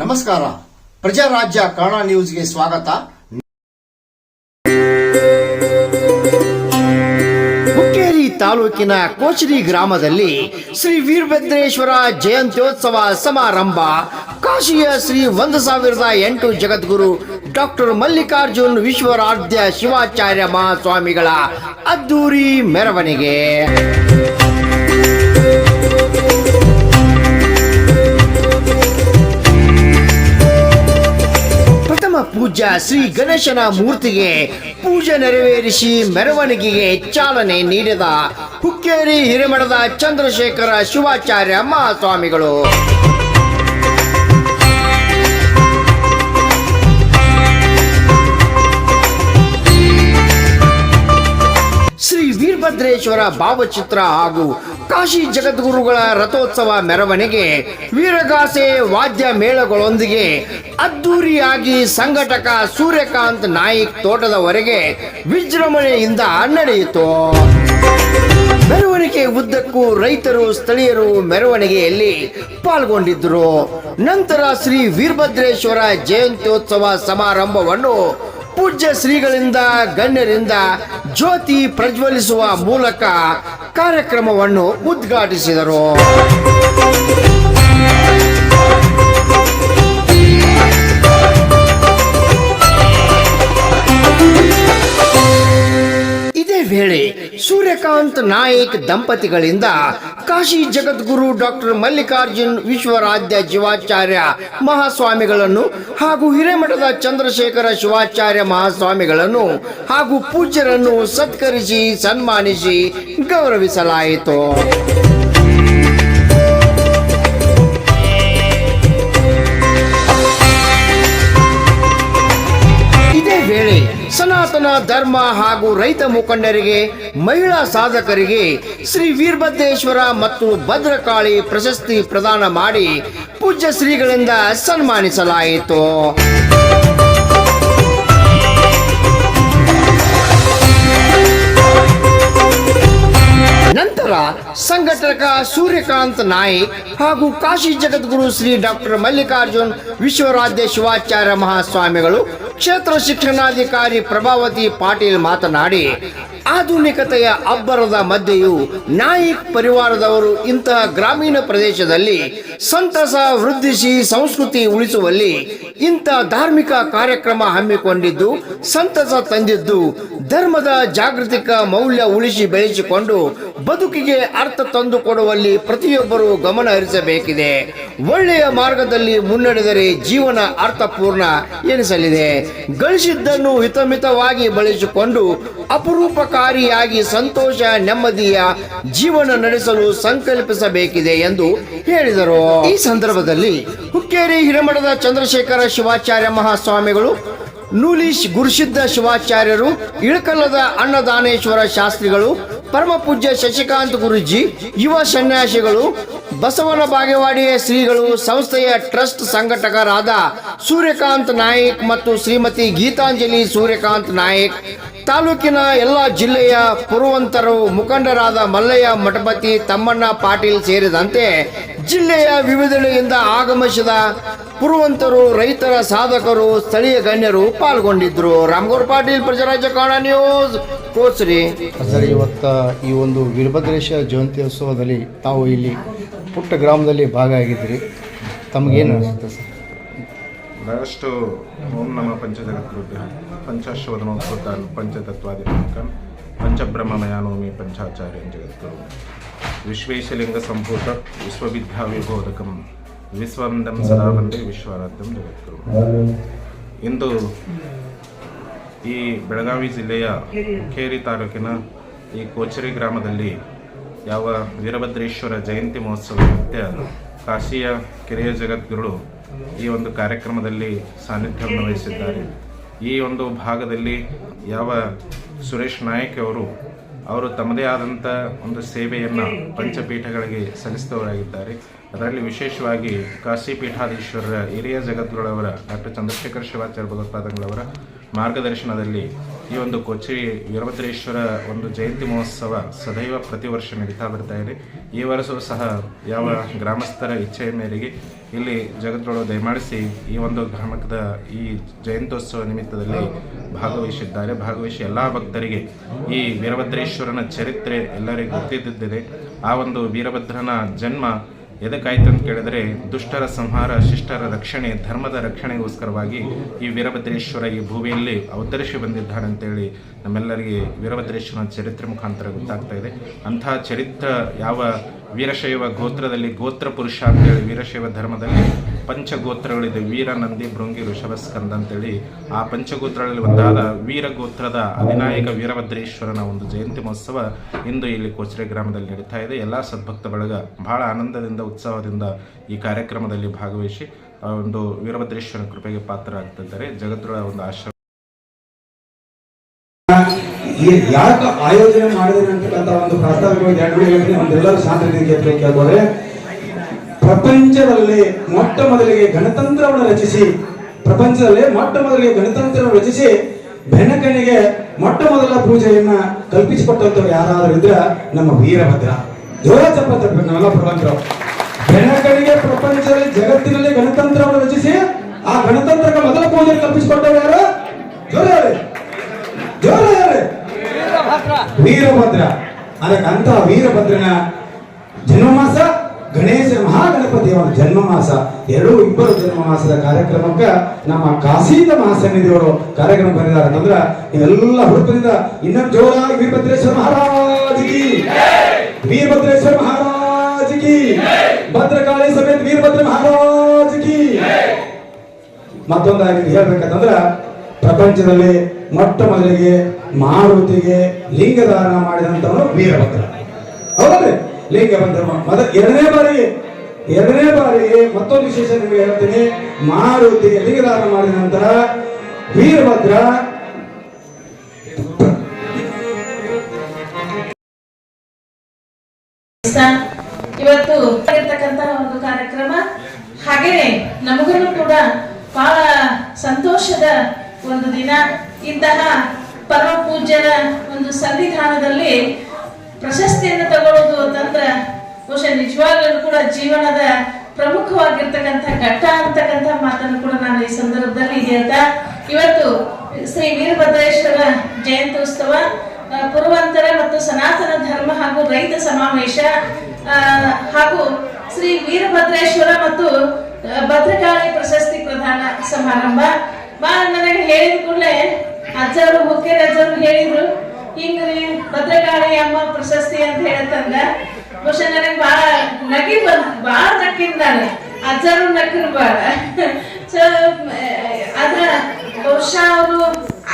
ನಮಸ್ಕಾರ, ಪ್ರಜಾರಾಜ್ಯ ಕನ್ನಡ ನ್ಯೂಸ್ಗೆ ಸ್ವಾಗತ. ಹುಕ್ಕೇರಿ ತಾಲೂಕಿನ ಕೋಚರಿ ಗ್ರಾಮದಲ್ಲಿ ಶ್ರೀ ವೀರಭದ್ರೇಶ್ವರ ಜಯಂತ್ಯೋತ್ಸವ ಸಮಾರಂಭ. ಕಾಶಿಯ ಶ್ರೀ 1008 ಜಗದ್ಗುರು ಡಾಕ್ಟರ್ ಮಲ್ಲಿಕಾರ್ಜುನ್ ವಿಶ್ವರಾಧ್ಯ ಶಿವಾಚಾರ್ಯ ಮಹಾಸ್ವಾಮಿಗಳ ಅದ್ದೂರಿ ಮೆರವಣಿಗೆ. ಪೂಜ್ಯ ಶ್ರೀ ಗಣೇಶನ ಮೂರ್ತಿಗೆ ಪೂಜೆ ನೆರವೇರಿಸಿ ಮೆರವಣಿಗೆಗೆ ಚಾಲನೆ ನೀಡಿದ ಹುಕ್ಕೇರಿ ಹಿರೇಮಠದ ಚಂದ್ರಶೇಖರ ಶಿವಾಚಾರ್ಯ ಮಹಾಸ್ವಾಮಿಗಳು. ಶ್ರೀ ವೀರಭದ್ರೇಶ್ವರ ಭಾವಚಿತ್ರ ಹಾಗೂ ಕಾಶಿ ಜಗದ್ಗುರುಗಳ ರಥೋತ್ಸವ ಮೆರವಣಿಗೆ ವೀರಗಾಸೆ ವಾದ್ಯ ಮೇಳಗಳೊಂದಿಗೆ ಅದ್ದೂರಿಯಾಗಿ ಸಂಘಟಕ ಸೂರ್ಯಕಾಂತ್ ನಾಯ್ಕ್ ತೋಟದವರೆಗೆ ವಿಜೃಂಭಣೆಯಿಂದ ನಡೆಯಿತು. ಮೆರವಣಿಗೆ ಉದ್ದಕ್ಕೂ ರೈತರು, ಸ್ಥಳೀಯರು ಮೆರವಣಿಗೆಯಲ್ಲಿ ಪಾಲ್ಗೊಂಡಿದ್ದರು. ನಂತರ ಶ್ರೀ ವೀರಭದ್ರೇಶ್ವರ ಜಯಂತ್ಯೋತ್ಸವ ಸಮಾರಂಭವನ್ನು ಪೂಜ್ಯ ಶ್ರೀಗಳಿಂದ ಗಣ್ಯರಿಂದ ಜ್ಯೋತಿ ಪ್ರಜ್ವಲಿಸುವ ಮೂಲಕ ಕಾರ್ಯಕ್ರಮವನ್ನು ಉದ್ಘಾಟಿಸಿದರು. ಇದೇ ವೇಳೆ ಸೂರ್ಯಕಾಂತ್ ನಾಯ್ಕ್ ದಂಪತಿಗಳಿಂದ ಕಾಶಿ ಜಗದ್ಗುರು ಡಾಕ್ಟರ್ ಮಲ್ಲಿಕಾರ್ಜುನ್ ವಿಶ್ವರಾಧ್ಯ ಶಿವಾಚಾರ್ಯ ಮಹಾಸ್ವಾಮಿಗಳನ್ನು ಹಾಗೂ ಹಿರೇಮಠದ ಚಂದ್ರಶೇಖರ ಶಿವಾಚಾರ್ಯ ಮಹಾಸ್ವಾಮಿಗಳನ್ನು ಹಾಗೂ ಪೂಜ್ಯರನ್ನು ಸತ್ಕರಿಸಿ ಸನ್ಮಾನಿಸಿ ಗೌರವಿಸಲಾಯಿತು. ಇದೇ ವೇಳೆ ಸನಾತನ ಧರ್ಮ ಹಾಗೂ ರೈತ ಮುಖಂಡರಿಗೆ, ಮಹಿಳಾ ಸಾಧಕರಿಗೆ ಶ್ರೀ ವೀರಭದ್ರೇಶ್ವರ ಮತ್ತು ಭದ್ರಕಾಳಿ ಪ್ರಶಸ್ತಿ ಪ್ರದಾನ ಮಾಡಿ ಪೂಜ್ಯ ಶ್ರೀಗಳಿಂದ ಸನ್ಮಾನಿಸಲಾಯಿತು. ನಂತರ ಸಂಘಟಕ ಸೂರ್ಯಕಾಂತ್ ನಾಯ್ಕ್ ಹಾಗೂ ಕಾಶಿ ಜಗದ್ಗುರು ಶ್ರೀ ಡಾಕ್ಟರ್ ಮಲ್ಲಿಕಾರ್ಜುನ್ ವಿಶ್ವರಾಧ್ಯ ಶಿವಾಚಾರ್ಯ ಮಹಾಸ್ವಾಮಿಗಳು, ಕ್ಷೇತ್ರ ಶಿಕ್ಷಣಾಧಿಕಾರಿ ಪ್ರಭಾವತಿ ಪಾಟೀಲ್ ಮಾತನಾಡಿ, ಆಧುನಿಕತೆಯ ಅಬ್ಬರದ ಮಧ್ಯೆಯೂ ನಾಯ್ಕ್ ಪರಿವಾರದವರು ಇಂತಹ ಗ್ರಾಮೀಣ ಪ್ರದೇಶದಲ್ಲಿ ಸಂತಸ ವೃದ್ಧಿಸಿ ಸಂಸ್ಕೃತಿ ಉಳಿಸುವಲ್ಲಿ ಇಂಥ ಧಾರ್ಮಿಕ ಕಾರ್ಯಕ್ರಮ ಹಮ್ಮಿಕೊಂಡಿದ್ದು ಸಂತಸ ತಂದಿದ್ದು, ಧರ್ಮದ ಜಾಗೃತಿಕ ಮೌಲ್ಯ ಉಳಿಸಿ ಬೆಳೆಸಿಕೊಂಡು ಬದುಕಿಗೆ ಅರ್ಥ ತಂದುಕೊಡುವಲ್ಲಿ ಪ್ರತಿಯೊಬ್ಬರು ಗಮನ ಹರಿಸಬೇಕಿದೆ. ಒಳ್ಳೆಯ ಮಾರ್ಗದಲ್ಲಿ ಮುನ್ನಡೆದರೆ ಜೀವನ ಅರ್ಥಪೂರ್ಣ ಎನಿಸಲಿದೆ. ಗಳಿಸಿದ್ದನ್ನು ಹಿತಮಿತವಾಗಿ ಬಳಸಿಕೊಂಡು ಅಪರೂಪಕಾರಿಯಾಗಿ ಸಂತೋಷ ನೆಮ್ಮದಿಯ ಜೀವನ ನಡೆಸಲು ಸಂಕಲ್ಪಿಸಬೇಕಿದೆ ಎಂದು ಹೇಳಿದರು. ಈ ಸಂದರ್ಭದಲ್ಲಿ ಹುಕ್ಕೇರಿ ಹಿರೇಮಠದ ಚಂದ್ರಶೇಖರ ಶಿವಾಚಾರ್ಯ ಮಹಾಸ್ವಾಮಿಗಳು, ನೂಲೀಶ್ ಗುರುಸಿದ್ಧ ಶಿವಾಚಾರ್ಯರು, ಇಳಕಲ್ಲದ ಅನ್ನದಾನೇಶ್ವರ ಶಾಸ್ತ್ರಿಗಳು, ಪರಮ ಪೂಜ್ಯ ಶಶಿಕಾಂತ್ ಗುರುಜಿ, ಯುವ ಸನ್ಯಾಸಿಗಳು, ಬಸವನ ಬಾಗೇವಾಡಿಯ ಶ್ರೀಗಳು, ಸಂಸ್ಥೆಯ ಟ್ರಸ್ಟ್ ಸಂಘಟಕರಾದ ಸೂರ್ಯಕಾಂತ್ ನಾಯ್ಕ್ ಮತ್ತು ಶ್ರೀಮತಿ ಗೀತಾಂಜಲಿ ಸೂರ್ಯಕಾಂತ್ ನಾಯ್ಕ್, ತಾಲೂಕಿನ ಎಲ್ಲ ಜಿಲ್ಲೆಯ ಪುರವಂತರು, ಮುಖಂಡರಾದ ಮಲ್ಲಯ್ಯ ಮಠಪತಿ, ತಮ್ಮಣ್ಣ ಪಾಟೀಲ್ ಸೇರಿದಂತೆ ಜಿಲ್ಲೆಯ ವಿವಿಧೆಡೆಯಿಂದ ಆಗಮಿಸಿದ ಪುರವಂತರು, ರೈತರ ಸಾಧಕರು, ಸ್ಥಳೀಯ ಗಣ್ಯರು ಪಾಲ್ಗೊಂಡಿದ್ದರು. ರಾಮಗೌಡ ಪಾಟೀಲ್, ಪ್ರಜಾರಾಜ್ಯ ಕನ್ನಡ ನ್ಯೂಸ್, ಕೋಚರಿ. ಸರ್, ಇವತ್ತು ಈ ಒಂದು ವೀರಭದ್ರೇಶ ಜಯಂತ್ಯೋತ್ಸವದಲ್ಲಿ ತಾವು ಇಲ್ಲಿ ಪುಟ್ಟ ಗ್ರಾಮದಲ್ಲಿ ಭಾಗಿಯಾಗಿದ್ದೀರಿ. ತಮಗೇನು ಅನಿಸುತ್ತೆ ಸರ್? ಬಹಳಷ್ಟು ಓಂ ನಮ ಪಂಚಜಗದ್ಗುರುಭ್ಯಃ ಪಂಚಾಶ್ವತಮೋತ್ಥಾನ್ ಪಂಚತತ್ವಾದಿನಾಕನ್ ಪಂಚಬ್ರಹ್ಮಮಯಾನೋಮಿ ಪಂಚಾಚಾರ್ಯ ಜಗದ್ಗುರು ವಿಶ್ವೇಶಲಿಂಗ ಸಂಭೂತ ವಿಶ್ವವಿದ್ಯಾವಿಬೋಧಕಂ ವಿಶ್ವಂದಂ ಸದಾ ವಂದೇ ವಿಶ್ವಾರಾಧ್ಯಂ ಜಗದ್ಗುರು. ಇಂದು ಈ ಬೆಳಗಾವಿ ಜಿಲ್ಲೆಯ ಹುಕ್ಕೇರಿ ತಾಲೂಕಿನ ಈ ಕೋಚರಿ ಗ್ರಾಮದಲ್ಲಿ ಯಾವ ವೀರಭದ್ರೇಶ್ವರ ಜಯಂತಿ ಮಹೋತ್ಸವ ನಿಮಿತ್ತ ಕಾಶಿಯ ಕಿರಿಯ ಜಗದ್ಗುರು ಈ ಒಂದು ಕಾರ್ಯಕ್ರಮದಲ್ಲಿ ಸಾನ್ನಿಧ್ಯವನ್ನು ವಹಿಸಿದ್ದಾರೆ. ಈ ಒಂದು ಭಾಗದಲ್ಲಿ ಯಾವ ಸುರೇಶ್ ನಾಯ್ಕ್ ಅವರು ತಮ್ಮದೇ ಆದಂಥ ಒಂದು ಸೇವೆಯನ್ನು ಪಂಚಪೀಠಗಳಿಗೆ ಸಲ್ಲಿಸಿದವರಾಗಿದ್ದಾರೆ. ಅದರಲ್ಲಿ ವಿಶೇಷವಾಗಿ ಕಾಶಿ ಪೀಠಾಧೀಶ್ವರರ ಹಿರಿಯ ಜಗದ್ಗುರುಗಳವರ ಡಾಕ್ಟರ್ ಚಂದ್ರಶೇಖರ ಶಿವಾಚಾರ್ಯ ಭಗವತ್ಪಾದಂಗಳವರ ಮಾರ್ಗದರ್ಶನದಲ್ಲಿ ಈ ಒಂದು ಕೊಚ್ಚರಿ ವೀರಭದ್ರೇಶ್ವರ ಒಂದು ಜಯಂತಿ ಮಹೋತ್ಸವ ಸದೈವ ಪ್ರತಿ ವರ್ಷ ನಡೀತಾ ಬರ್ತಾ ಇದೆ. ಈ ವರ್ಷವೂ ಸಹ ಯಾವ ಗ್ರಾಮಸ್ಥರ ಇಚ್ಛೆಯ ಮೇರೆಗೆ ಇಲ್ಲಿ ಜಗದ್ಗುರು ದಯಮಾಡಿಸಿ ಈ ಒಂದು ಗ್ರಾಮದ ಈ ಜಯಂತ್ಯೋತ್ಸವ ನಿಮಿತ್ತದಲ್ಲಿ ಭಾಗವಹಿಸಿ ಎಲ್ಲ ಭಕ್ತರಿಗೆ ಈ ವೀರಭದ್ರೇಶ್ವರನ ಚರಿತ್ರೆ ಎಲ್ಲರಿಗೂ ಗೊತ್ತಿದ್ದಿದೆ. ಆ ಒಂದು ವೀರಭದ್ರನ ಜನ್ಮ ಎದಕ್ಕಾಯ್ತು ಅಂತ ಕೇಳಿದರೆ ದುಷ್ಟರ ಸಂಹಾರ, ಶಿಷ್ಟರ ರಕ್ಷಣೆ, ಧರ್ಮದ ರಕ್ಷಣೆಗೋಸ್ಕರವಾಗಿ ಈ ವೀರಭದ್ರೇಶ್ವರ ಈ ಭೂಮಿಯಲ್ಲಿ ಅವತರಿಸಿ ಬಂದಿದ್ದಾನೆ ಅಂತೇಳಿ ನಮ್ಮೆಲ್ಲರಿಗೆ ವೀರಭದ್ರೇಶ್ವರನ ಚರಿತ್ರೆ ಮುಖಾಂತರ ಗೊತ್ತಾಗ್ತಾ ಇದೆ. ಅಂತಹ ಚರಿತ್ರೆ ಯಾವ ವೀರಶೈವ ಗೋತ್ರದಲ್ಲಿ ಗೋತ್ರ ಪುರುಷ ಅಂತೇಳಿ ವೀರಶೈವ ಧರ್ಮದಲ್ಲಿ ಪಂಚಗೋತ್ರಗಳಿದೆ. ವೀರ, ನಂದಿ, ಭೃಂಗಿ, ಋಷಭಸ್ಕಂದ ಅಂತೇಳಿ ಆ ಪಂಚಗೋತ್ರಗಳಲ್ಲಿ ಒಂದಾದ ವೀರಗೋತ್ರದ ಅಧಿನಾಯಕ ವೀರಭದ್ರೇಶ್ವರನ ಒಂದು ಜಯಂತಿ ಮಹೋತ್ಸವ ಇಂದು ಇಲ್ಲಿ ಕೊಚ್ಚರೆ ಗ್ರಾಮದಲ್ಲಿ ನಡೀತಾ ಇದೆ. ಎಲ್ಲ ಸದ್ಭಕ್ತ ಬಳಗ ಬಹಳ ಆನಂದದಿಂದ ಉತ್ಸಾಹದಿಂದ ಈ ಕಾರ್ಯಕ್ರಮದಲ್ಲಿ ಭಾಗವಹಿಸಿ ಒಂದು ವೀರಭದ್ರೇಶ್ವರನ ಕೃಪೆಗೆ ಪಾತ್ರ ಆಗ್ತಿದ್ದಾರೆ. ಜಗದ್ಗುರುಗಳ ಒಂದು ಆಶ್ರಮ ಯಾಕೆ ಆಯೋಜನೆ ಮಾಡಿದ್ರೆ ಅಂತಕ್ಕಂಥ ಒಂದು ಪ್ರಾಸ್ತಾವಿಕವಾಗಿ ಒಂದೆಲ್ಲರೂ ಶಾಂತಿ ಕೇಳ್ಬೋದ್ರೆ, ಪ್ರಪಂಚದಲ್ಲಿ ಮೊಟ್ಟ ಮೊದಲಿಗೆ ಗಣತಂತ್ರವನ್ನು ರಚಿಸಿ ಬೆನಕನಿಗೆ ಮೊಟ್ಟ ಮೊದಲ ಪೂಜೆಯನ್ನ ಕಲ್ಪಿಸಿಕೊಟ್ಟಂತವ್ರು ಯಾರಾದ್ರೂ ಇದ್ರೆ ನಮ್ಮ ವೀರಭದ್ರ. ಜೋರ ಚಪ್ಪಾಳೆ ನಾವೆಲ್ಲ ಪ್ರಬಂಧರು. ಬೆನಕನಿಗೆ ಪ್ರಪಂಚದಲ್ಲಿ ಜಗತ್ತಿನಲ್ಲಿ ಗಣತಂತ್ರವನ್ನು ರಚಿಸಿ ಆ ಗಣತಂತ್ರಕ್ಕೆ ಮೊದಲ ಪೂಜೆ ಕಲ್ಪಿಸಿಕೊಟ್ಟವ್ರು ಯಾರು? ಜೋರ ವೀರಭದ್ರ. ಅದಕ್ಕಂತ ವೀರಭದ್ರನ ಜನ್ಮಮಾಸ, ಗಣೇಶ ಮಹಾಗಣಪತಿಯವರ ಜನ್ಮಮಾಸ, ಇಬ್ಬರು ಜನ್ಮಮಾಸದ ಕಾರ್ಯಕ್ರಮಕ್ಕೆ ನಮ್ಮ ಕಾಶೀದ ಮಹಾಸನ್ನಿಧಿಯವರು ಕಾರ್ಯಕ್ರಮ ಬಂದಿದ್ದಾರೆ ಅಂತಂದ್ರೆ ನೀವೆಲ್ಲ ಹುಡುಕದಿಂದ ಇನ್ನೊಂದು ಜೋರಾಗಿ ವೀರಭದ್ರೇಶ್ವರ ಮಹಾರಾಜಿಗೆ, ವೀರಭದ್ರೇಶ್ವರ ಮಹಾರಾಜಿಗೆ, ಭದ್ರಕಾಳಿ ಸಮೇತ ವೀರಭದ್ರ ಮಹಾರಾಜಿಗೆ. ಮತ್ತೊಂದಾಗಿ ಹೇಳ್ಬೇಕಂತಂದ್ರ ಪ್ರಪಂಚದಲ್ಲಿ ಮೊಟ್ಟ ಮೊದಲಿಗೆ ಮಾರುತಿಗೆ ಲಿಂಗಧಾರಣ ಮಾಡಿದಂತವನು ವೀರಭದ್ರ. ಹೌದಲ್ರಿ? ಲಿಂಗಭದ್ರ ಎರಡನೇ ಬಾರಿಗೆ ಮತ್ತೊಂದು ವಿಶೇಷ ನಿಮಗೆ ಹೇಳ್ತೀನಿ. ಮಾರುತಿಗೆ ಲಿಂಗಧಾರಣ ಮಾಡಿದ ನಂತರ ವೀರಭದ್ರ ಇವತ್ತು ಇರ್ತಕ್ಕಂತಹ ಒಂದು ಕಾರ್ಯಕ್ರಮ. ಹಾಗೇನೆ ನಮಗೂ ಕೂಡ ಬಹಳ ಸಂತೋಷದ ಒಂದು ದಿನ. ಇಂತಹ ಪರಮ ಪೂಜ್ಯರ ಒಂದು ಸನ್ನಿಧಾನದಲ್ಲಿ ಪ್ರಶಸ್ತಿಯನ್ನು ತಗೊಳ್ಳೋದು ಅಂತಂದ್ರೆ ಬಹುಶಃ ನಿಜವಾಗ್ಲೂ ಕೂಡ ಜೀವನದ ಪ್ರಮುಖವಾಗಿರ್ತಕ್ಕಂಥ ಘಟ್ಟ ಅಂತಕ್ಕಂಥ ಮಾತನ್ನು ಕೂಡ ನಾನು ಈ ಸಂದರ್ಭದಲ್ಲಿ ಹೇಳ್ತಾ, ಇವತ್ತು ಶ್ರೀ ವೀರಭದ್ರೇಶ್ವರ ಜಯಂತ್ಯೋತ್ಸವ ಪುರವಂತರ ಮತ್ತು ಸನಾತನ ಧರ್ಮ ಹಾಗೂ ರೈತ ಸಮಾವೇಶ ಹಾಗೂ ಶ್ರೀ ವೀರಭದ್ರೇಶ್ವರ ಮತ್ತು ಭದ್ರಕಾಳಿ ಪ್ರಶಸ್ತಿ ಪ್ರದಾನ ಸಮಾರಂಭ. ನನಗೆ ಹೇಳಿದ ಕೂಡಲೇ ಅಜ್ಜರು ಹೇಳಿದ್ರು, ಹಿಂಗ್ರಿ ಭದ್ರಕಾಳಿ ಅಮ್ಮ ಪ್ರಶಸ್ತಿ ಅಂತ ಹೇಳ್ತಂದ. ಬಹುಶಃ ನನಗೆ ಬಹಳ ನಗಿ ಬಹಳ ನಕ್ಕಿಂದಾನೆ, ಅಜ್ಜರು ನಕ್ಕರು ಬಹಳ. ಸೊ ಅದ್ರ ಬಹುಶಃ ಅವರು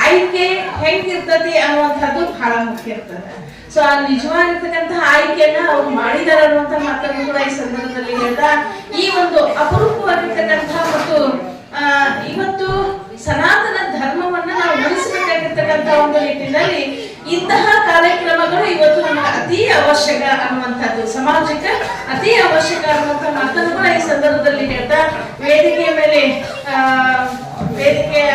ಆಯ್ಕೆ ಹೆಂಗಿರ್ತತಿ ಅನ್ನುವಂಥದ್ದು ಬಹಳ ಮುಖ್ಯ ಇರ್ತದೆ. ಸೊ ಆ ನಿಜವಾಗಿರ್ತಕ್ಕಂತಹ ಆಯ್ಕೆಯನ್ನ ಅವ್ರು ಮಾಡಿದಾರೆ ಅನ್ನುವಂಥ ಮಾತನ್ನು ಕೂಡ ಈ ಸಂದರ್ಭದಲ್ಲಿ ಹೇಳ್ತಾ, ಈ ಒಂದು ಅಪರೂಪವಾಗಿರ್ತಕ್ಕಂತಹ ಮತ್ತು ಇವತ್ತು ಸನಾತನ ಧರ್ಮವನ್ನ ನಾವು ಉಳಿಸಬೇಕಾಗಿರ್ತಕ್ಕಂಥ ಒಂದು ನಿಟ್ಟಿನಲ್ಲಿ ಇಂತಹ ಕಾರ್ಯಕ್ರಮಗಳು ಇವತ್ತು ನಮಗೆ ಅತಿ ಅವಶ್ಯಕ ಅನ್ನುವಂಥದ್ದು, ಸಮಾಜಕ್ಕೆ ಅತಿ ಅವಶ್ಯಕ ಅನ್ನುವಂಥ ಮಾತನ್ನು ಕೂಡ ಈ ಸಂದರ್ಭದಲ್ಲಿ ಹೇಳ್ತಾ, ವೇದಿಕೆಯ ಮೇಲೆ ವೇದಿಕೆಯ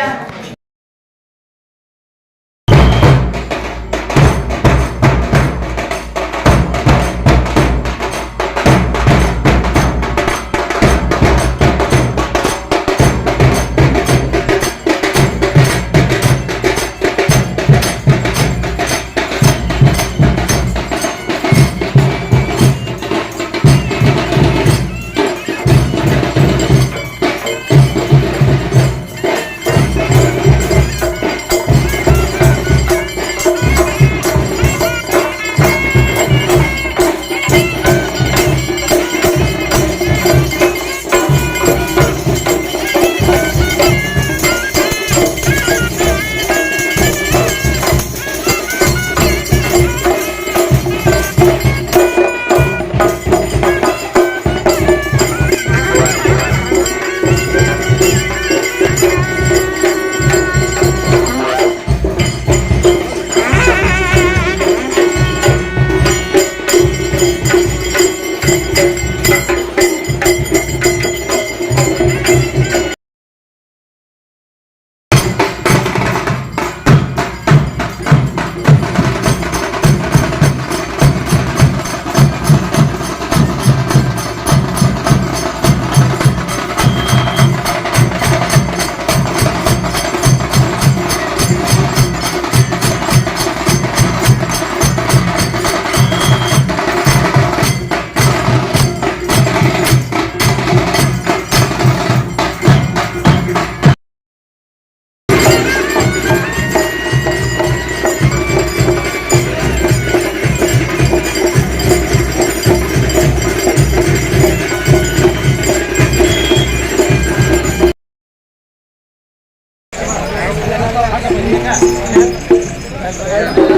Thank you.